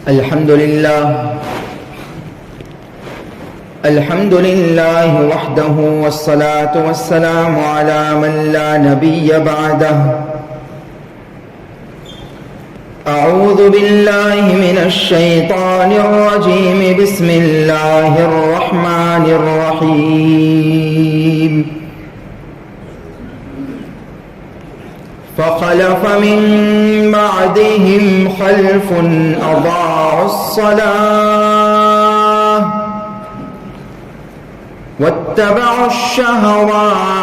الحمد لله وحده والصلاة والسلام على من لا نبي بعده. أعوذ بالله من الشيطان الرجيم. بسم الله الرحمن الرحيم. فخلف من بعدهم خلف أضاعوا الصلاة واتبعوا الشهوات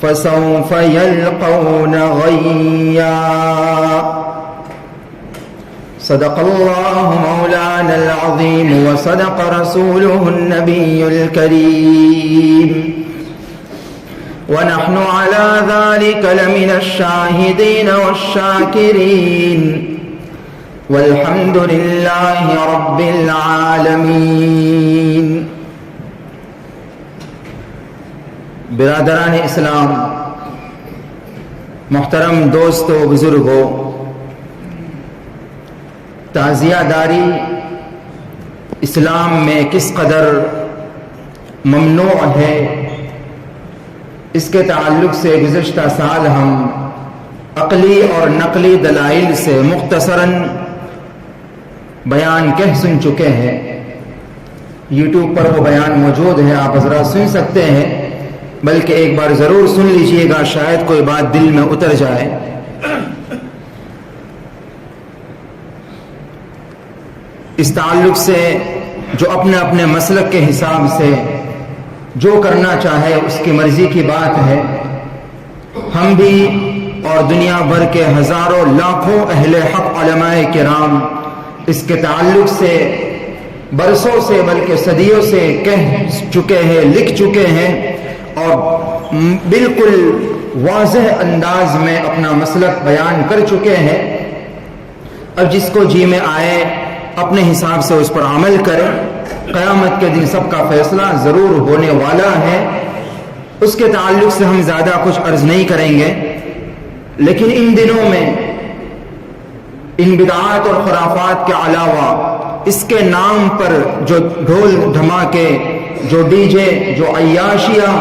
فسوف يلقون غيا. صدق الله مولانا العظيم وصدق رسوله النبي الكريم ونحن على ذلك لمن الشاهدين والشاكرين والحمد لله رب العالمين. برادران اسلام، محترم دوستو، بزرگوں، تعزیہ داری اسلام میں کس قدر ممنوع ہے، اس کے تعلق سے گزشتہ سال ہم عقلی اور نقلی دلائل سے مختصراً بیان کہہ سن چکے ہیں. یوٹیوب پر وہ بیان موجود ہے، آپ حضرات سن سکتے ہیں، بلکہ ایک بار ضرور سن لیجئے گا، شاید کوئی بات دل میں اتر جائے. اس تعلق سے جو اپنے اپنے مسلک کے حساب سے جو کرنا چاہے اس کی مرضی کی بات ہے. ہم بھی اور دنیا بھر کے ہزاروں لاکھوں اہل حق علماء کرام اس کے تعلق سے برسوں سے بلکہ صدیوں سے کہہ چکے ہیں، لکھ چکے ہیں اور بالکل واضح انداز میں اپنا مسلک بیان کر چکے ہیں. اب جس کو جی میں آئے اپنے حساب سے اس پر عمل کرے. قیامت کے دن سب کا فیصلہ ضرور ہونے والا ہے. اس کے تعلق سے ہم زیادہ کچھ عرض نہیں کریں گے، لیکن ان دنوں میں ان بدعات اور خرافات کے علاوہ اس کے نام پر جو ڈھول دھماکے، جو ڈی جے، جو عیاشیاں،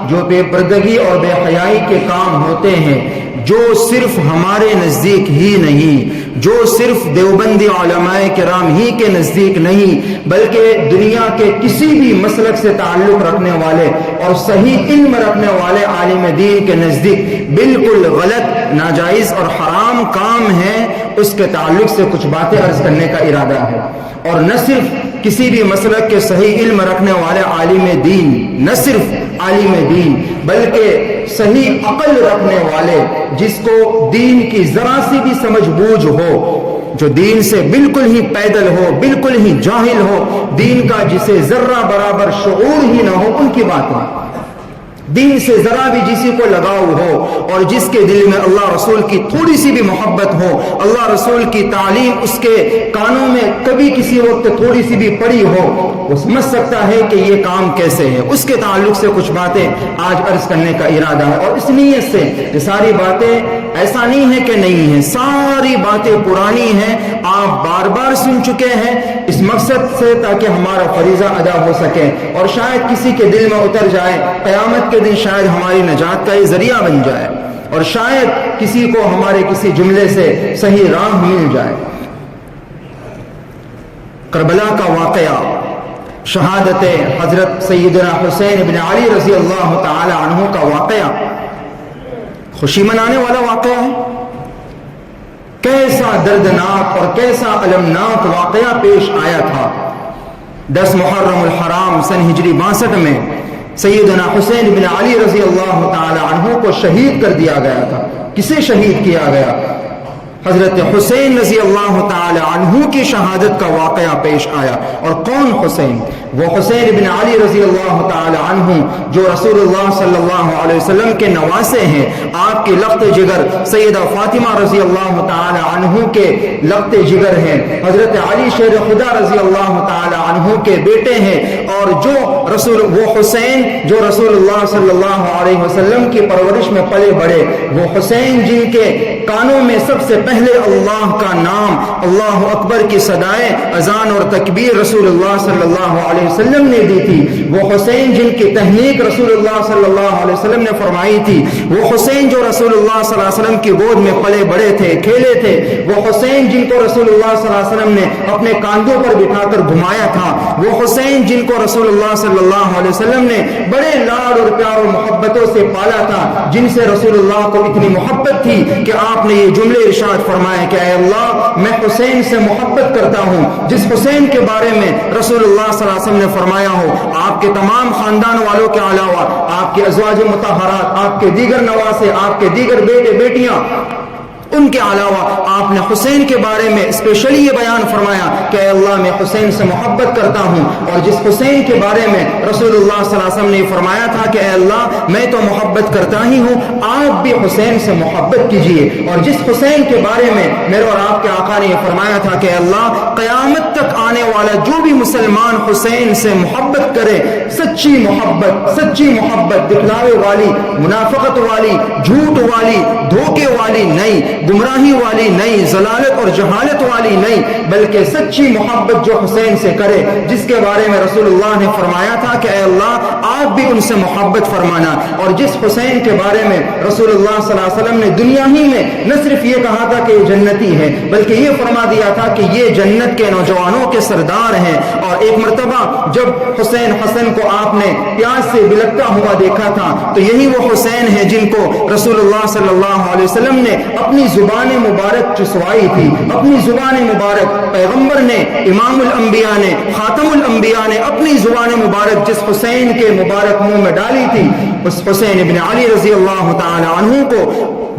جو بے پردگی اور بے حیائی کے کام ہوتے ہیں، جو صرف ہمارے نزدیک ہی نہیں، جو صرف دیوبندی علماء کرام ہی کے نزدیک نہیں، بلکہ دنیا کے کسی بھی مسلک سے تعلق رکھنے والے اور صحیح علم رکھنے والے عالم دین کے نزدیک بالکل غلط، ناجائز اور حرام کام ہے، اس کے تعلق سے کچھ باتیں عرض کرنے کا ارادہ ہے. اور نہ صرف کسی بھی مسلک کے صحیح علم رکھنے والے عالم دین، نہ صرف عالم دین، بلکہ صحیح عقل رکھنے والے، جس کو دین کی ذرا سی بھی سمجھ بوجھ ہو، جو دین سے بالکل ہی پیدل ہو، بالکل ہی جاہل ہو، دین کا جسے ذرہ برابر شعور ہی نہ ہو، ان کی بات ہے. دین سے ذرا بھی جسی کو لگاؤ ہو اور جس کے دل میں اللہ رسول کی تھوڑی سی بھی محبت ہو، اللہ رسول کی تعلیم اس کے کانوں میں کبھی کسی وقت تھوڑی سی بھی پڑی ہو، وہ سمجھ سکتا ہے کہ یہ کام کیسے ہے. اس کے تعلق سے کچھ باتیں آج عرض کرنے کا ارادہ ہے. اور اس نیت سے یہ ساری باتیں ایسا نہیں ہے کہ نہیں ہیں، ساری باتیں پرانی ہیں، آپ بار بار سن چکے ہیں، اس مقصد سے تاکہ ہمارا فریضہ ادا ہو سکے اور شاید کسی کے دل میں اتر جائے. قیامت کے دن شاید ہماری نجات کا یہ ذریعہ بن جائے اور شاید کسی کو ہمارے کسی جملے سے صحیح راہ مل جائے. کربلا کا واقعہ، شہادت حضرت سیدنا حسین بن علی رضی اللہ تعالی عنہ کا واقعہ خوشی منانے والا واقعہ ہے. کیسا دردناک اور کیسا المناک واقعہ پیش آیا تھا. 10 محرم الحرام سن ہجری 62 میں سیدنا حسین بن علی رضی اللہ تعالی عنہ کو شہید کر دیا گیا تھا. کسے شہید کیا گیا؟ حضرت حسین رضی اللہ تعالی عنہ کی شہادت کا واقعہ پیش آیا. اور کون حسین؟ وہ حسین بن علی رضی اللہ تعالی عنہ جو رسول اللہ صلی اللہ علیہ وسلم کے نواسے ہیں، آپ کے لخت جگر سیدہ فاطمہ رضی اللہ تعالی عنہ کے لخت جگر ہیں، حضرت علی شیر خدا رضی اللہ تعالی عنہ کے بیٹے ہیں. اور جو وہ حسین جو رسول اللہ صلی اللہ علیہ وسلم کی پرورش میں پلے بڑے، وہ حسین جن کے کانوں میں سب سے پہلے اللہ کا نام، اللہ اکبر کی صدائے اذان اور تکبیر رسول اللہ صلی اللہ علیہ وسلم نے دی تھی، وہ حسین جن کی تحنیک رسول اللہ صلی اللہ علیہ وسلم نے فرمائی تھی، وہ حسین جو رسول اللہ صلی اللہ علیہ وسلم کی گود میں پلے بڑے تھے، کھیلے تھے، وہ حسین جن کو رسول اللہ صلی اللہ علیہ وسلم نے اپنے کاندھوں پر بٹھا کر گھمایا تھا، وہ حسین جن کو رسول اللہ صلی اللہ علیہ وسلم نے بڑے لاڈ اور پیار اور محبتوں سے پالا تھا، جن سے رسول اللہ کو اتنی محبت تھی کہ آپ نے یہ جملے ارشاد فرمائے کہ اے اللہ میں حسین سے محبت کرتا ہوں، جس حسین کے بارے میں رسول اللہ صلی اللہ علیہ وسلم نے فرمایا ہو آپ کے تمام خاندان والوں کے علاوہ آپ کے ازواج مطہرات، آپ کے دیگر نواسے، آپ کے دیگر بیٹے بیٹیاں، ان کے علاوہ آپ نے حسین کے بارے میں اسپیشلی یہ بیان فرمایا کہ اے اللہ میں حسین سے محبت کرتا ہوں، اور جس حسین کے بارے میں رسول اللہ صلی اللہ علیہ وسلم نے فرمایا تھا کہ اے اللہ میں تو محبت کرتا ہی ہوں، آپ بھی حسین سے محبت کیجئے، اور جس حسین کے بارے میں میرے اور آپ کے آقا نے یہ فرمایا تھا کہ اے اللہ قیامت تک آنے والا جو بھی مسلمان حسین سے محبت کرے، سچی محبت دکھلاوے والی، منافقت والی، جھوٹ والی، دھوکے والی نہیں، گمراہی والی نہیں، ضلالت اور جہالت والی نہیں، بلکہ سچی محبت جو حسین سے کرے، جس کے بارے میں رسول اللہ نے فرمایا تھا کہ اے اللہ آپ بھی ان سے محبت فرمانا، اور جس حسین کے بارے میں رسول اللہ صلی اللہ علیہ وسلم نے دنیا ہی میں نہ صرف یہ کہا تھا کہ یہ جنتی ہے، بلکہ یہ فرما دیا تھا کہ یہ جنت کے نوجوانوں کے سردار ہیں، اور ایک مرتبہ جب حسن کو آپ نے پیاس سے بلکتا ہوا دیکھا تھا تو یہی وہ حسین ہیں جن کو رسول اللہ صلی اللہ علیہ وسلم نے اپنی زبان مبارک چسوائی تھی، اپنی زبان مبارک پیغمبر نے، امام الانبیاء نے، خاتم الانبیاء نے اپنی زبان مبارک جس حسین کے مبارک منہ میں ڈالی تھی، اس حسین ابن علی رضی اللہ تعالی عنہ کو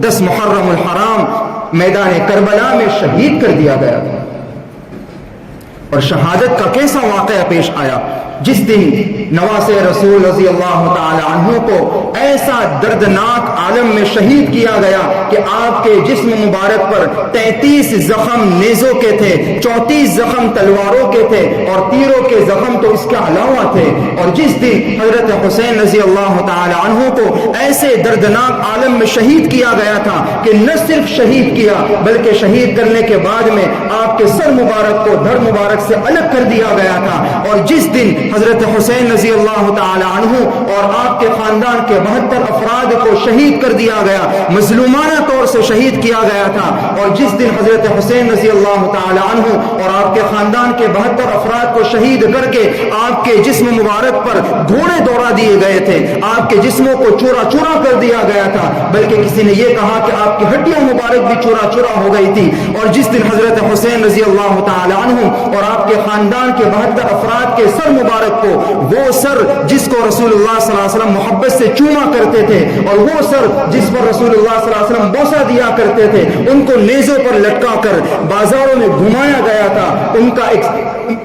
10 محرم الحرام میدان کربلا میں شہید کر دیا گیا تھا، اور شہادت کا کیسا واقعہ پیش آیا جس دن نواز رسول رضی اللہ تعالی عنہ کو ایسا دردناک عالم میں شہید کیا گیا کہ آپ کے جسم مبارک پر 33 زخم نیزوں کے تھے، 34 زخم تلواروں کے تھے، اور تیروں کے زخم تو اس کے علاوہ تھے، اور جس دن حضرت حسین رضی اللہ تعالی عنہ کو ایسے دردناک عالم میں شہید کیا گیا تھا کہ نہ صرف شہید کیا بلکہ شہید کرنے کے بعد میں آپ کے سر مبارک کو دھڑ مبارک سے الگ کر دیا گیا تھا، اور جس دن حضرت حسین رضی اللہ تعالی عنہ اور آپ کے خاندان کے 72 افراد کو شہید کر دیا گیا، مظلومانہ طور سے شہید کیا گیا تھا، اور جس دن حضرت حسین رضی اللہ تعالی عنہ اور آپ کے خاندان کے 72 افراد کو شہید کر کے آپ کے جسم مبارک پر گھوڑے دوڑا دیے گئے تھے، آپ کے جسموں کو چورا چورا کر دیا گیا تھا، بلکہ کسی نے یہ کہا کہ آپ کی ہڈیاں مبارک بھی چورا چورا ہو گئی تھی، اور جس دن حضرت حسین رضی اللہ تعالی عنہ اور آپ کے خاندان کے 72 افراد کے سر مبارک کو، وہ سر جس کو رسول اللہ صلی اللہ علیہ وسلم محبت سے چوما کرتے تھے، اور وہ سر جس پر رسول اللہ صلی اللہ علیہ وسلم بوسہ دیا کرتے تھے، ان کو نیزوں پر لٹکا کر بازاروں میں گھمایا گیا تھا، ان کا ایک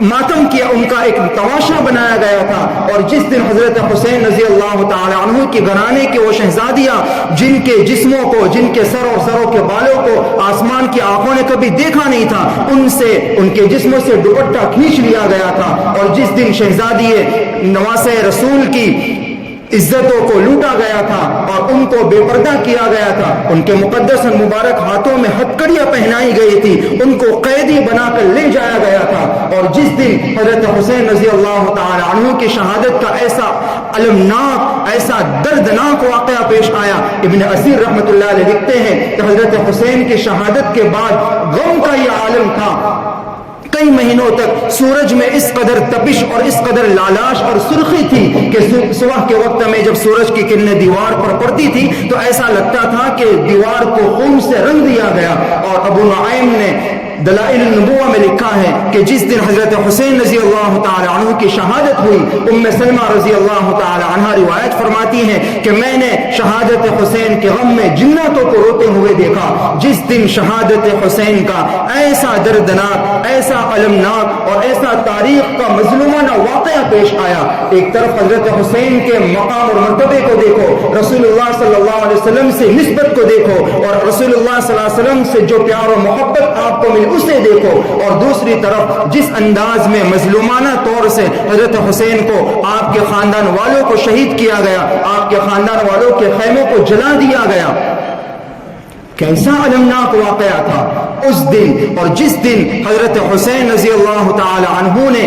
ماتم کیا، ان کا ایک تماشا بنایا گیا تھا، اور جس دن حضرت حسین رضی اللہ تعالی عنہ کے گھرانے کے وہ شہزادیاں جن کے جسموں کو، جن کے سر اور سروں کے بالوں کو آسمان کی آنکھوں نے کبھی دیکھا نہیں تھا، ان سے ان کے جسموں سے دوپٹہ کھینچ لیا گیا تھا، اور جس دن شہزادی نواسے رسول کی عزتوں کو لوٹا گیا تھا اور ان کو بے پردہ کیا گیا تھا، ان کے مقدس مبارک ہاتھوں میں ہتکڑیاں پہنائی گئی تھی، ان کو قیدی بنا کر لے جایا گیا تھا، اور جس دن حضرت حسین رضی اللہ تعالی عنہ کی شہادت کا ایسا المناک، ایسا دردناک واقعہ پیش آیا، ابن اسیر رحمۃ اللہ علیہ لکھتے ہیں کہ حضرت حسین کی شہادت کے بعد غم کا یہ عالم تھا، کئی مہینوں تک سورج میں اس قدر تپش اور اس قدر لالاش اور سرخی تھی کہ صبح کے وقت میں جب سورج کی کرنیں دیوار پر پڑتی تھی تو ایسا لگتا تھا کہ دیوار کو خون سے رنگ دیا گیا، اور ابو نعیم نے دلائل النبوہ میں لکھا ہے کہ جس دن حضرت حسین رضی اللہ تعالی عنہ کی شہادت ہوئی، ام سلمہ رضی اللہ تعالی عنہ روایت فرماتی ہیں کہ میں نے شہادت حسین کے غم میں جناتوں کو روتے ہوئے دیکھا، جس دن شہادت حسین کا ایسا دردناک، ایسا المناک اور ایسا تاریخ کا مظلومانہ واقعہ پیش آیا، ایک طرف حضرت حسین کے مقام اور مرتبے کو دیکھو، رسول اللہ صلی اللہ علیہ وسلم سے نسبت کو دیکھو، اور رسول اللہ صلی اللہ علیہ وسلم سے جو پیار و محبت آپ کو ملی اسے دیکھو، اور دوسری طرف جس انداز میں مظلومانہ طور سے حضرت حسین کو آپ کے خاندان والوں کو شہید کیا گیا، آپ کے خاندان والوں کے خیموں کو جلا دیا گیا، کیسا المناک واقعہ تھا اس دن. اور جس دن حضرت حسین رضی اللہ تعالی عنہ نے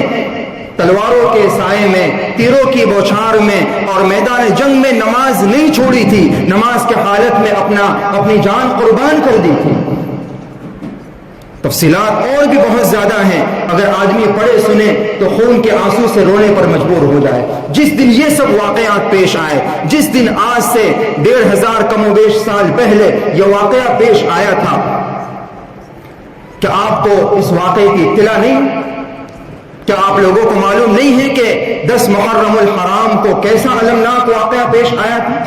تلواروں کے سائے میں، تیروں کی بوچھار میں اور میدان جنگ میں نماز نہیں چھوڑی تھی، نماز کے حالت میں اپنی جان قربان کر دی تھی. تفصیلات اور بھی بہت زیادہ ہیں، اگر آدمی پڑھے سنے تو خون کے آنسو سے رونے پر مجبور ہو جائے. جس دن یہ سب واقعات پیش آئے، جس دن آج سے 1500 کم و بیش سال پہلے یہ واقعہ پیش آیا تھا، کیا آپ کو اس واقعے کی اطلاع نہیں؟ کیا آپ لوگوں کو معلوم نہیں ہے کہ 10 محرم الحرام کو کیسا المناک واقعہ پیش آیا تھا؟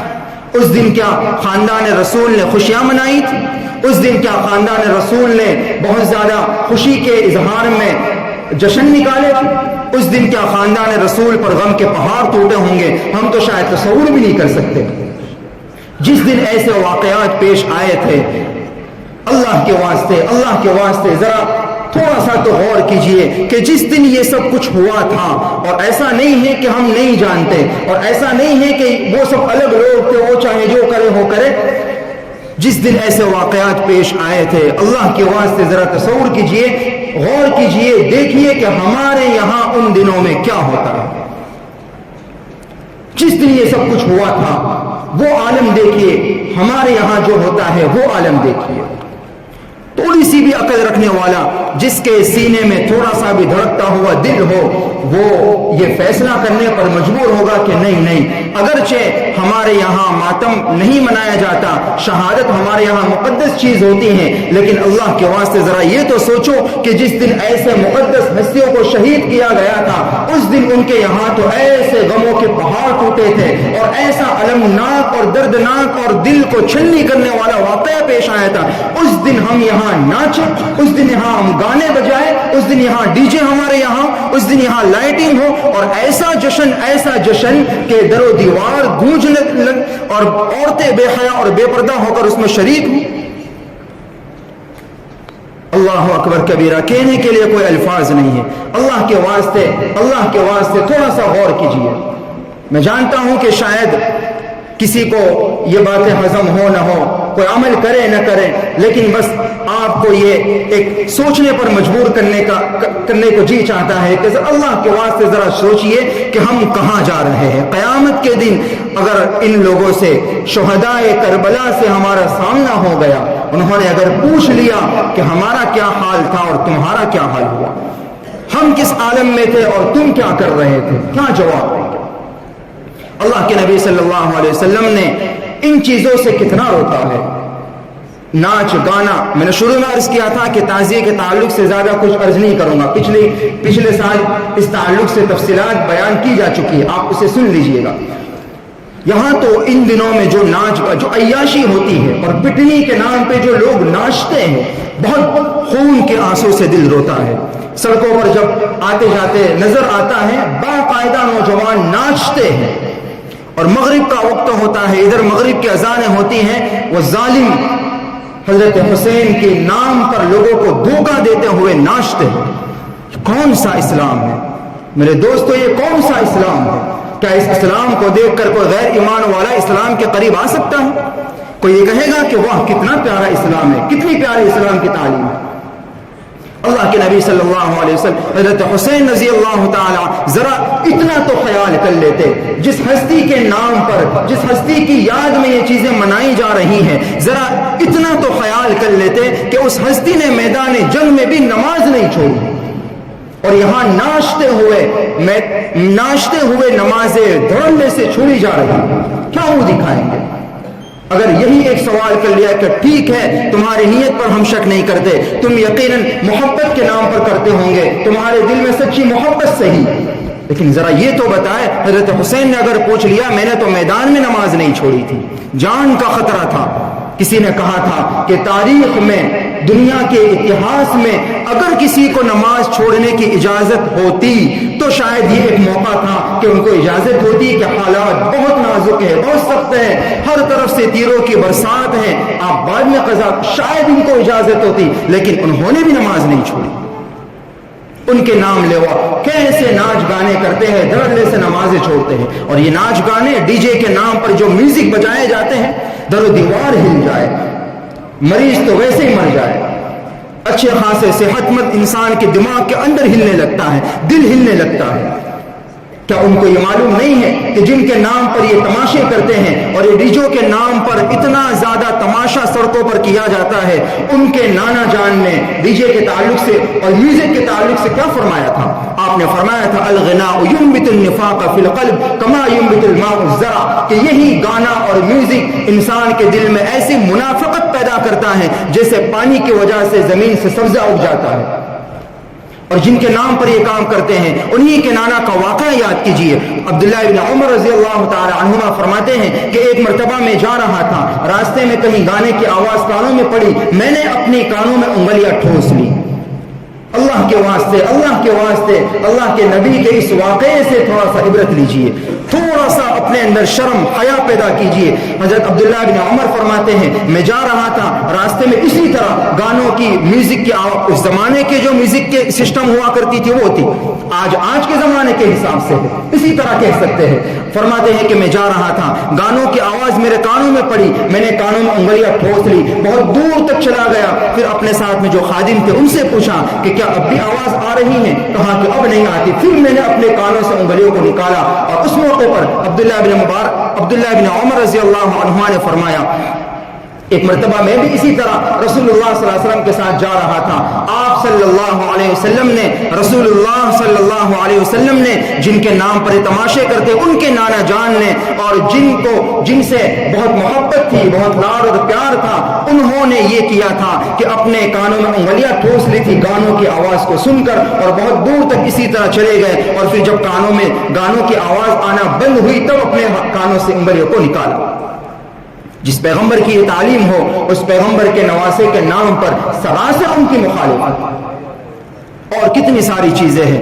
اس دن کیا خاندان رسول نے خوشیاں منائی تھی؟ اس دن کیا خاندان رسول نے بہت زیادہ خوشی کے اظہار میں جشن نکالے تھے؟ اس دن کیا خاندان رسول پر غم کے پہاڑ ٹوٹے ہوں گے؟ ہم تو شاید تصور بھی نہیں کر سکتے. جس دن ایسے واقعات پیش آئے تھے، اللہ کے واسطے ذرا تھوڑا سا تو غور کیجئے کہ جس دن یہ سب کچھ ہوا تھا، اور ایسا نہیں ہے کہ ہم نہیں جانتے، اور ایسا نہیں ہے کہ وہ سب الگ لوگ تھے، وہ چاہے جو کرے ہو کرے. جس دن ایسے واقعات پیش آئے تھے، اللہ کے واسطے ذرا تصور کیجئے، غور کیجئے، دیکھیے کہ ہمارے یہاں ان دنوں میں کیا ہوتا ہے. جس دن یہ سب کچھ ہوا تھا وہ عالم دیکھیے، ہمارے یہاں جو ہوتا ہے وہ عالم دیکھیے. تھوڑی سی بھی عقل رکھنے والا، جس کے سینے میں تھوڑا سا بھی دھڑکتا ہوا دل ہو، وہ یہ فیصلہ کرنے پر مجبور ہوگا کہ نہیں، اگرچہ ہمارے یہاں ماتم نہیں منایا جاتا، شہادت ہمارے یہاں مقدس چیز ہوتی ہے، لیکن اللہ کے واسطے ذرا یہ تو سوچو کہ جس دن ایسے مقدس ہستیوں کو شہید کیا گیا تھا، اس دن ان کے یہاں تو ایسے غموں کے پہاڑ ٹوٹے تھے، اور ایسا المناک اور دردناک اور دل کو چھلنی کرنے والا واقعہ پیش آیا تھا. اس دن ہم یہاں ناچے، اس دن یہاں ہم گانے بجائے، اس دن یہاں ڈی جے ہمارے یہاں، اس دن یہاں لائٹنگ ہو، اور ایسا جشن کہ در و دیوار گونجنے لگ اور عورتیں بے حیا اور بے پردہ ہو کر اس میں شریک ہوں. اللہ اکبر کبیرہ، کہنے کے لیے کوئی الفاظ نہیں ہے. اللہ کے واسطے تھوڑا سا غور کیجیے. میں جانتا ہوں کہ شاید کسی کو یہ باتیں ہضم ہو نہ ہو، کوئی عمل کرے نہ کرے، لیکن بس آپ کو یہ ایک سوچنے پر مجبور کرنے کو جی چاہتا ہے کہ اللہ کے واسطے ذرا سوچئے کہ ہم کہاں جا رہے ہیں. قیامت کے دن اگر ان لوگوں سے، شہدائے کربلا سے ہمارا سامنا ہو گیا، انہوں نے اگر پوچھ لیا کہ ہمارا کیا حال تھا اور تمہارا کیا حال ہوا، ہم کس عالم میں تھے اور تم کیا کر رہے تھے، کیا جواب دیں گے؟ اللہ کے نبی صلی اللہ علیہ وسلم نے ان چیزوں سے کتنا روکا ہے. ناچ گانا، میں نے شروع میں عرض کیا تھا کہ تعزیے کے تعلق سے زیادہ کچھ عرض نہیں کروں گا، پچھلے سال اس تعلق سے تفصیلات بیان کی جا چکی ہے، آپ اسے سن لیجئے گا. یہاں تو ان دنوں میں جو ناچ جو عیاشی ہوتی ہے اور پٹنی کے نام پہ جو لوگ ناچتے ہیں، بہت خون کے آنسوں سے دل روتا ہے. سڑکوں پر جب آتے جاتے نظر آتا ہے، باقاعدہ نوجوان ناچتے ہیں، اور مغرب کا وقت ہوتا ہے، ادھر مغرب کی اذانیں ہوتی ہیں، وہ ظالم حضرت حسین کے نام پر لوگوں کو دھوکہ دیتے ہوئے ناچتے ہیں. کون سا اسلام ہے میرے دوستو؟ یہ کون سا اسلام ہے؟ کیا اس اسلام کو دیکھ کر کوئی غیر ایمان والا اسلام کے قریب آ سکتا ہے؟ کوئی یہ کہے گا کہ واہ کتنا پیارا اسلام ہے، کتنی پیاری اسلام کی تعلیم ہے. اللہ کے نبی صلی اللہ علیہ وسلم حضرت حسین رضی اللہ تعالی ذرا اتنا تو خیال کر لیتے، جس ہستی کے نام پر، جس ہستی کی یاد میں یہ چیزیں منائی جا رہی ہیں، ذرا اتنا تو خیال کر لیتے کہ اس ہستی نے میدان جنگ میں بھی نماز نہیں چھوڑی، اور یہاں ناچتے ہوئے نمازیں دھڑلے سے چھوڑی جا رہی ہیں. کیا وہ دکھائیں گے؟ اگر یہی ایک سوال کر لیا کہ ٹھیک ہے تمہاری نیت پر ہم شک نہیں کرتے، تم یقیناً محبت کے نام پر کرتے ہوں گے، تمہارے دل میں سچی محبت صحیح، لیکن ذرا یہ تو بتائے، حضرت حسین نے اگر پوچھ لیا میں نے تو میدان میں نماز نہیں چھوڑی تھی، جان کا خطرہ تھا. کسی نے کہا تھا کہ تاریخ میں، دنیا کے اتہاس میں اگر کسی کو نماز چھوڑنے کی اجازت ہوتی تو شاید یہ ایک موقع تھا کہ ان کو اجازت ہوتی کہ حالات بہت نازک ہے، بہت سخت ہے، ہر طرف سے تیروں کی برسات ہے، آپ بعد میں قضا، شاید ان کو اجازت ہوتی، لیکن انہوں نے بھی نماز نہیں چھوڑی. ان کے نام لیوا کیسے ناچ گانے کرتے ہیں، دھڑلے سے نمازیں چھوڑتے ہیں، اور یہ ناچ گانے ڈی جے کے نام پر جو میوزک بجائے جاتے ہیں، در و دیوار ہل جائے. مریض تو ویسے ہی مر جائے. اچھے خاصے صحت مند انسان کے دماغ کے اندر ہلنے لگتا ہے, دل ہلنے لگتا ہے. کیا ان کو یہ معلوم نہیں ہے کہ جن کے نام پر یہ تماشے کرتے ہیں اور یہ ڈیجو کے نام پر اتنا زیادہ تماشا سڑکوں پر کیا جاتا ہے, ان کے نانا جان نے ڈیجے کے تعلق سے اور میوزک کے تعلق سے کیا فرمایا تھا؟ آپ نے فرمایا تھا الغناء ينبت النفاق في القلب كما ينبت الماء الزرع, کہ یہی گانا اور میوزک انسان کے دل میں ایسی منافقت پیدا کرتا ہے جیسے پانی کی وجہ سے زمین سے سبزہ اگ جاتا ہے. اور جن کے نام پر یہ کام کرتے ہیں انہی کے نانا کا واقعہ یاد کیجئے. عبداللہ ابن عمر رضی اللہ تعالی عنہما فرماتے ہیں کہ ایک مرتبہ میں جا رہا تھا, راستے میں کہیں گانے کی آواز کانوں میں پڑی, میں نے اپنے کانوں میں انگلیاں ٹھوس لی. اللہ کے واسطے, اللہ کے واسطے, اللہ کے نبی کے اس واقعے سے تھوڑا سا عبرت لیجئے, تھوڑا سا اپنے اندر شرم حیا پیدا کیجئے. حضرت عبداللہ بن عمر فرماتے ہیں میں جا رہا تھا, راستے میں اسی طرح گانوں کی میوزک کی اس زمانے کے جو میوزک کے سسٹم ہوا کرتی تھی وہ تھی, آج کے زمانے کے حساب سے اسی طرح کہہ سکتے ہیں. فرماتے ہیں کہ میں جا رہا تھا, گانوں کی آواز میرے کانوں میں پڑی, میں نے کانوں میں انگلیاں ٹھوس لی, بہت دور تک چلا گیا. پھر اپنے ساتھ میں جو خادم تھے ان سے پوچھا کہ کیا اب بھی آواز آ رہی ہے؟ کہا کہ اب نہیں آتی. پھر میں نے اپنے کانوں سے انگلیوں کو نکالا, اور اس موقع پر عبداللہ بن عمر رضی اللہ عنہ نے فرمایا ایک مرتبہ میں بھی اسی طرح رسول اللہ صلی اللہ علیہ وسلم کے ساتھ جا رہا تھا. آپ صلی اللہ علیہ وسلم نے, رسول اللہ صلی اللہ علیہ وسلم نے جن کے نام پر تماشے کرتے ان کے نانا جان نے, اور جن سے بہت محبت تھی, بہت لاڈ اور پیار تھا, انہوں نے یہ کیا تھا کہ اپنے کانوں میں انگلیاں ٹھوس لی تھی گانوں کی آواز کو سن کر, اور بہت دور تک اسی طرح چلے گئے. اور پھر جب کانوں میں گانوں کی آواز آنا بند ہوئی تب اپنے کانوں سے انگلیوں کو نکالا. جس پیغمبر کی یہ تعلیم ہو اس پیغمبر کے نواسے کے نام پر سراسر ان کی مخالفت. اور کتنی ساری چیزیں ہیں.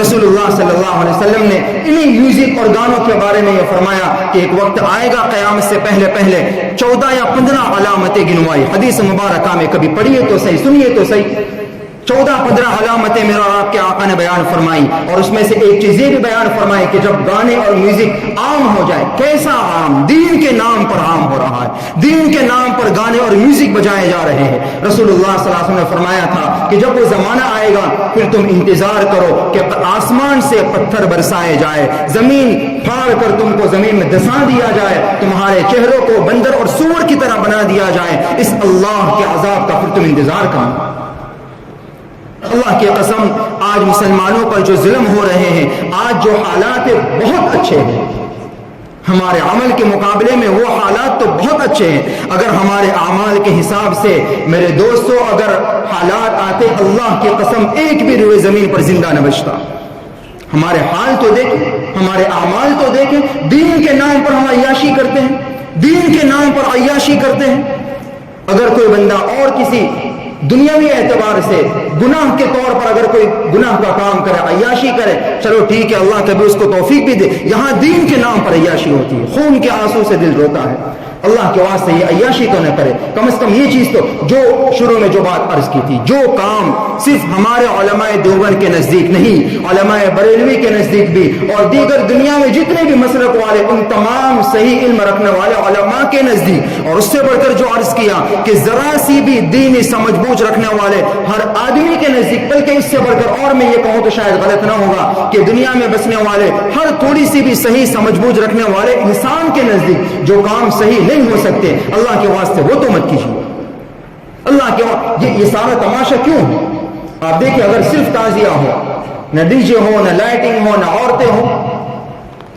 رسول اللہ صلی اللہ علیہ وسلم نے انہی میوزک اور گانوں کے بارے میں یہ فرمایا کہ ایک وقت آئے گا قیامت سے پہلے 14 یا 15 علامتیں گنوائی. حدیث مبارکہ میں کبھی پڑھیے تو صحیح, سنیے تو صحیح. 14-15 علامتیں میرا آپ کے آقا نے بیان فرمائی, اور اس میں سے ایک چیز یہ بھی بیان فرمائی کہ جب گانے اور میوزک عام ہو جائے. کیسا عام؟ دین کے نام پر عام ہو رہا ہے, دین کے نام پر گانے اور میوزک بجائے جا رہے ہیں. رسول اللہ صلی اللہ علیہ وسلم نے فرمایا تھا کہ جب وہ زمانہ آئے گا پھر تم انتظار کرو کہ آسمان سے پتھر برسائے جائے, زمین پھاڑ کر تم کو زمین میں دسا دیا جائے, تمہارے چہروں کو بندر اور سور کی طرح بنا دیا جائے. اس اللہ کے عذاب کا پھر تم انتظار کرو. اللہ کی قسم آج مسلمانوں پر جو ظلم ہو رہے ہیں, آج جو حالات بہت اچھے ہیں, ہمارے عمل کے مقابلے میں وہ حالات تو بہت اچھے ہیں. اگر ہمارے اعمال کے حساب سے میرے دوستوں اگر حالات آتے, اللہ کی قسم ایک بھی روئے زمین پر زندہ نہ بچتا. ہمارے حال تو دیکھیں, ہمارے اعمال تو دیکھیں. دین کے نام پر ہم عیاشی کرتے ہیں, دین کے نام پر عیاشی کرتے ہیں. اگر کوئی بندہ اور کسی دنیاوی اعتبار سے گناہ کے طور پر اگر کوئی گناہ کا کام کرے, عیاشی کرے, چلو ٹھیک ہے, اللہ کبھی اس کو توفیق بھی دے. یہاں دین کے نام پر عیاشی ہوتی ہے, خون کے آنسو سے دل روتا ہے. اللہ کے واسطے یہ عیاشی تو نہ کرے. کم از کم یہ چیز تو جو شروع میں جو بات عرض کی تھی, جو کام صرف ہمارے علماء دیوبند کے نزدیک نہیں, علماء بریلوی کے نزدیک بھی, اور دیگر دنیا میں جتنے بھی مسلک والے ان تمام صحیح علم رکھنے والے علماء کے نزدیک, اور اس سے بڑھ کر جو عرض کیا کہ ذرا سی بھی دینی سمجھ بوجھ رکھنے والے ہر آدمی کے نزدیک, بلکہ اس سے بڑھ کر اور میں یہ کہوں تو شاید غلط نہ ہوگا کہ دنیا میں بسنے والے ہر تھوڑی سی بھی صحیح سمجھ بوجھ رکھنے والے انسان کے نزدیک جو کام صحیح نہیں ہو سکتے, اللہ کے واسطے وہ تو مت کیجیے. اللہ کے یہ سارا تماشا کیوں ہے؟ آپ دیکھیں, اگر صرف تعزیہ ہو, نہ ڈی جے ہو, نہ لائٹنگ ہو, نہ عورتیں ہو,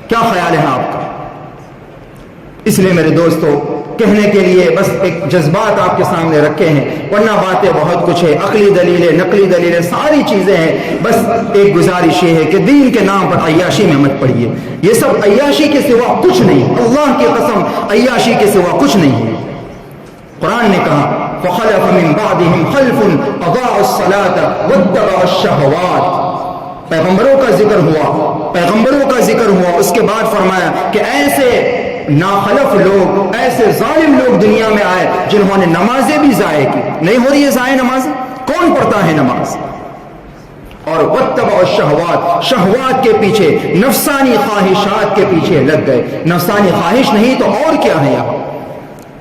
کیا خیال ہے آپ کا؟ اس لیے میرے دوستو کہنے کے لیے بس ایک جذبات آپ کے سامنے رکھے ہیں, ورنہ باتیں بہت کچھ ہے, عقلی دلیلیں, نقلی دلیلیں, ساری چیزیں ہیں. بس ایک گزارش یہ ہے کہ دین کے نام پر عیاشی میں مت پڑیے. یہ سب عیاشی کے سوا کچھ نہیں, اللہ کی قسم عیاشی کے سوا کچھ نہیں ہے. قرآن نے کہا فخلف من بعدهم خلف اضاعوا الصلاة واتبعوا الشهوات. پیغمبروں کا ذکر ہوا, پیغمبروں کا ذکر ہوا, اس کے بعد فرمایا کہ ایسے ناخلف لوگ, ایسے ظالم لوگ دنیا میں آئے جنہوں نے نمازیں بھی ضائع کی. نہیں ہو رہی ہے ضائع نماز, کون پڑھتا ہے نماز؟ اور واتبعوا الشہوات, شہوات کے پیچھے, نفسانی خواہشات کے پیچھے لگ گئے. نفسانی خواہش نہیں تو اور کیا ہے یہاں؟